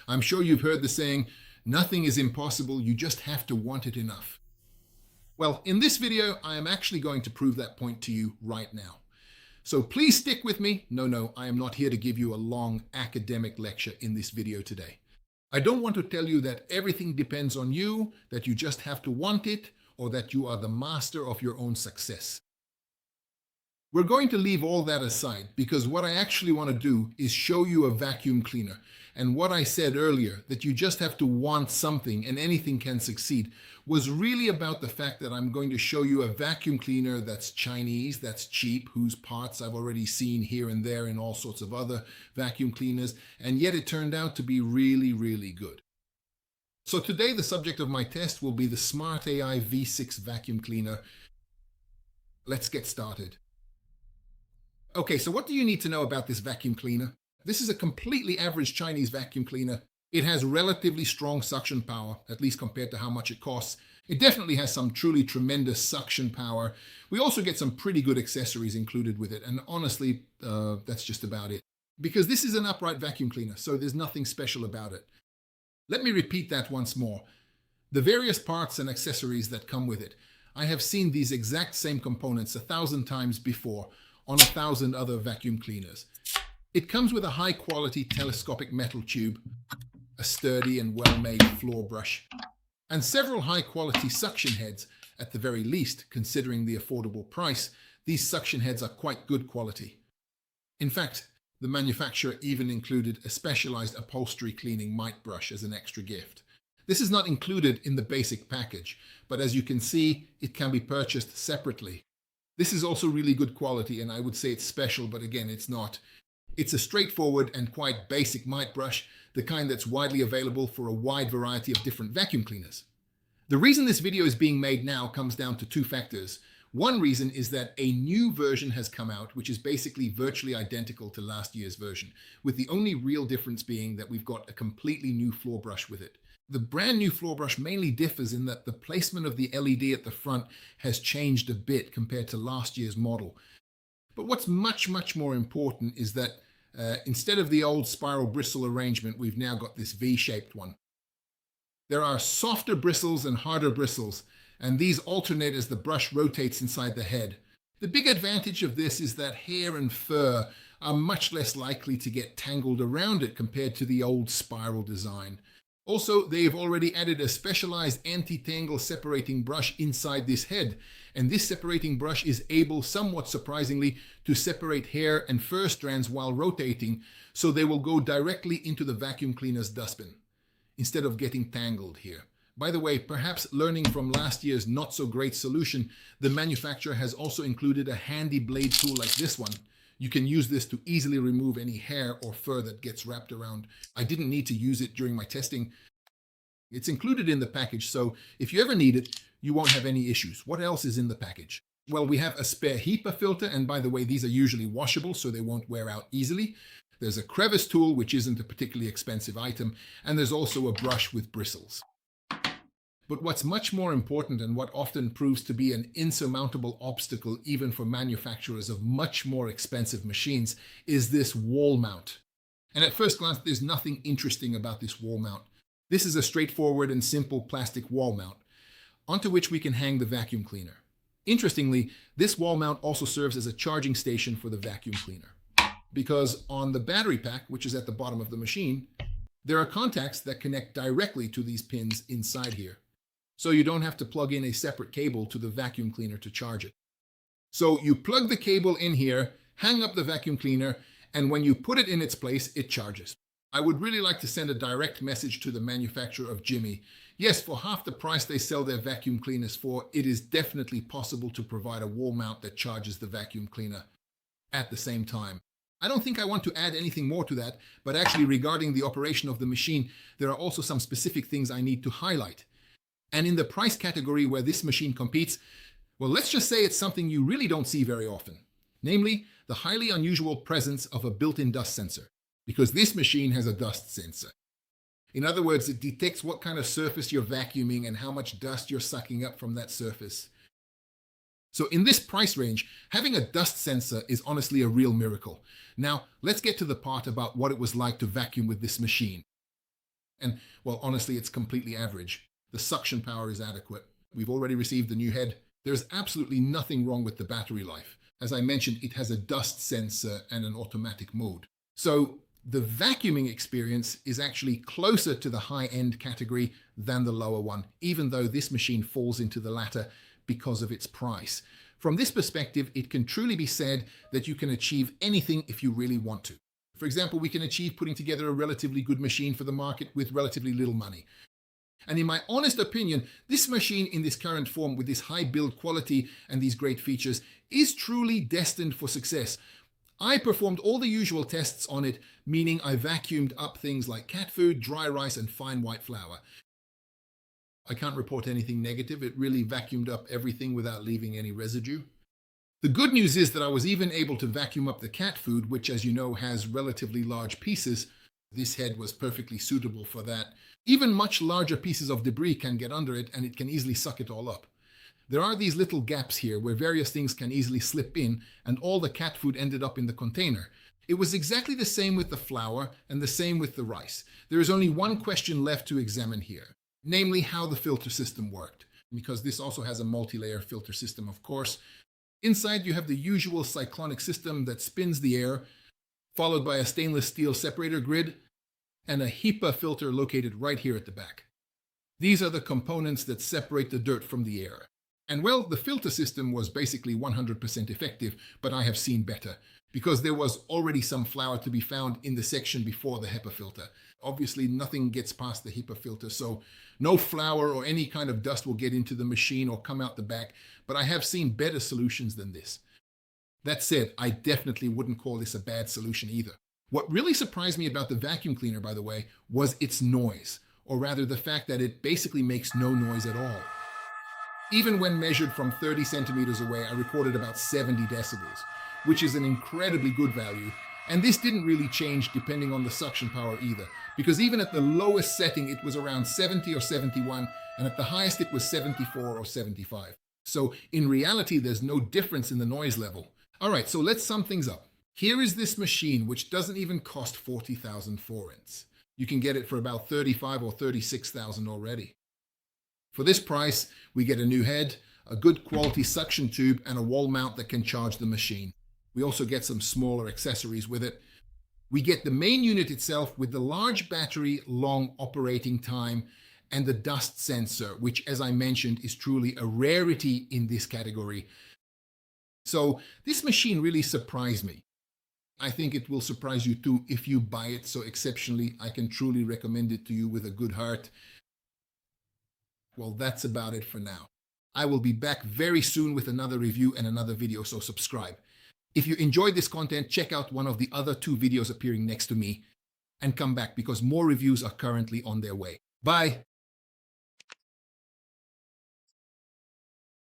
I'm sure you've heard the saying, nothing is impossible, you just have to want it enough. Well, in this video, I am actually going to prove that point to you right now. So please stick with me. No, I am not here to give you a long academic lecture in this video today. I don't want to tell you that everything depends on you, that you just have to want it, or that you are the master of your own success. We're going to leave all that aside because what I actually want to do is show you a vacuum cleaner. And what I said earlier, that you just have to want something and anything can succeed, was really about the fact that I'm going to show you a vacuum cleaner that's Chinese, that's cheap, whose parts I've already seen here and there in all sorts of other vacuum cleaners, and yet it turned out to be really, really good. So today the subject of my test will be the Smart AI V6 vacuum cleaner. Let's get started. Okay, so what do you need to know about this vacuum cleaner? This is a completely average Chinese vacuum cleaner. It has relatively strong suction power, at least compared to how much it costs. It definitely has some truly tremendous suction power. We also get some pretty good accessories included with it, and honestly, that's just about it. Because this is an upright vacuum cleaner, so there's nothing special about it. Let me repeat that once more. The various parts and accessories that come with it. I have seen these exact same components 1,000 times before on 1,000 other vacuum cleaners. It comes with a high-quality telescopic metal tube, a sturdy and well-made floor brush, and several high-quality suction heads. At the very least, considering the affordable price, these suction heads are quite good quality. In fact, the manufacturer even included a specialized upholstery cleaning mite brush as an extra gift. This is not included in the basic package, but as you can see, it can be purchased separately. This is also really good quality, and I would say it's special, but again, it's not. It's a straightforward and quite basic mite brush, the kind that's widely available for a wide variety of different vacuum cleaners. The reason this video is being made now comes down to two factors. One reason is that a new version has come out, which is basically virtually identical to last year's version, with the only real difference being that we've got a completely new floor brush with it. The brand new floor brush mainly differs in that the placement of the LED at the front has changed a bit compared to last year's model. But what's much more important is that instead of the old spiral bristle arrangement, we've now got this V-shaped one. There are softer bristles and harder bristles, and these alternate as the brush rotates inside the head. The big advantage of this is that hair and fur are much less likely to get tangled around it compared to the old spiral design. Also, they've already added a specialized anti-tangle separating brush inside this head, and this separating brush is able, somewhat surprisingly, to separate hair and fur strands while rotating, so they will go directly into the vacuum cleaner's dustbin, instead of getting tangled here. By the way, perhaps learning from last year's not-so-great solution, the manufacturer has also included a handy blade tool like this one. You can use this to easily remove any hair or fur that gets wrapped around. I didn't need to use it during my testing. It's included in the package, so if you ever need it, you won't have any issues. What else is in the package? Well, we have a spare HEPA filter, and by the way, these are usually washable, so they won't wear out easily. There's a crevice tool, which isn't a particularly expensive item, and there's also a brush with bristles. But what's much more important, and what often proves to be an insurmountable obstacle even for manufacturers of much more expensive machines, is this wall mount. And at first glance, there's nothing interesting about this wall mount. This is a straightforward and simple plastic wall mount, onto which we can hang the vacuum cleaner. Interestingly, this wall mount also serves as a charging station for the vacuum cleaner, because on the battery pack, which is at the bottom of the machine, there are contacts that connect directly to these pins inside here. So you don't have to plug in a separate cable to the vacuum cleaner to charge it. So you plug the cable in here, hang up the vacuum cleaner, and when you put it in its place, it charges. I would really like to send a direct message to the manufacturer of Jimmy. Yes, for half the price they sell their vacuum cleaners for, it is definitely possible to provide a wall mount that charges the vacuum cleaner at the same time. I don't think I want to add anything more to that, but actually regarding the operation of the machine, there are also some specific things I need to highlight. And in the price category where this machine competes, well, let's just say it's something you really don't see very often. Namely, the highly unusual presence of a built-in dust sensor, because this machine has a dust sensor. In other words, it detects what kind of surface you're vacuuming and how much dust you're sucking up from that surface. So in this price range, having a dust sensor is honestly a real miracle. Now, let's get to the part about what it was like to vacuum with this machine. And, well, honestly, it's completely average. The suction power is adequate. We've already received the new head. There's absolutely nothing wrong with the battery life. As I mentioned, it has a dust sensor and an automatic mode. So the vacuuming experience is actually closer to the high-end category than the lower one, even though this machine falls into the latter because of its price. From this perspective, it can truly be said that you can achieve anything if you really want to. For example, we can achieve putting together a relatively good machine for the market with relatively little money. And in my honest opinion, this machine in this current form with this high build quality and these great features is truly destined for success. I performed all the usual tests on it, meaning I vacuumed up things like cat food, dry rice, and fine white flour. I can't report anything negative. It really vacuumed up everything without leaving any residue. The good news is that I was even able to vacuum up the cat food, which, as you know, has relatively large pieces. This head was perfectly suitable for that. Even much larger pieces of debris can get under it, and it can easily suck it all up. There are these little gaps here where various things can easily slip in, and all the cat food ended up in the container. It was exactly the same with the flour and the same with the rice. There is only one question left to examine here, namely how the filter system worked, because this also has a multi-layer filter system, of course. Inside you have the usual cyclonic system that spins the air, followed by a stainless steel separator grid and a HEPA filter located right here at the back. These are the components that separate the dirt from the air. And well, the filter system was basically 100% effective, but I have seen better, because there was already some flour to be found in the section before the HEPA filter. Obviously, nothing gets past the HEPA filter, so no flour or any kind of dust will get into the machine or come out the back, but I have seen better solutions than this. That said, I definitely wouldn't call this a bad solution either. What really surprised me about the vacuum cleaner, by the way, was its noise, or rather the fact that it basically makes no noise at all. Even when measured from 30 centimeters away, I recorded about 70 decibels, which is an incredibly good value. And this didn't really change depending on the suction power either, because even at the lowest setting, it was around 70 or 71, and at the highest, it was 74 or 75. So in reality, there's no difference in the noise level. All right, so let's sum things up. Here is this machine, which doesn't even cost 40,000 forints. You can get it for about 35 or 36,000 already. For this price, we get a new head, a good quality suction tube, and a wall mount that can charge the machine. We also get some smaller accessories with it. We get the main unit itself with the large battery, long operating time, and the dust sensor, which, as I mentioned, is truly a rarity in this category. So this machine really surprised me. I think it will surprise you too if you buy it so exceptionally. I can truly recommend it to you with a good heart. Well, that's about it for now. I will be back very soon with another review and another video, so subscribe. If you enjoyed this content, check out one of the other 2 videos appearing next to me and come back because more reviews are currently on their way. Bye!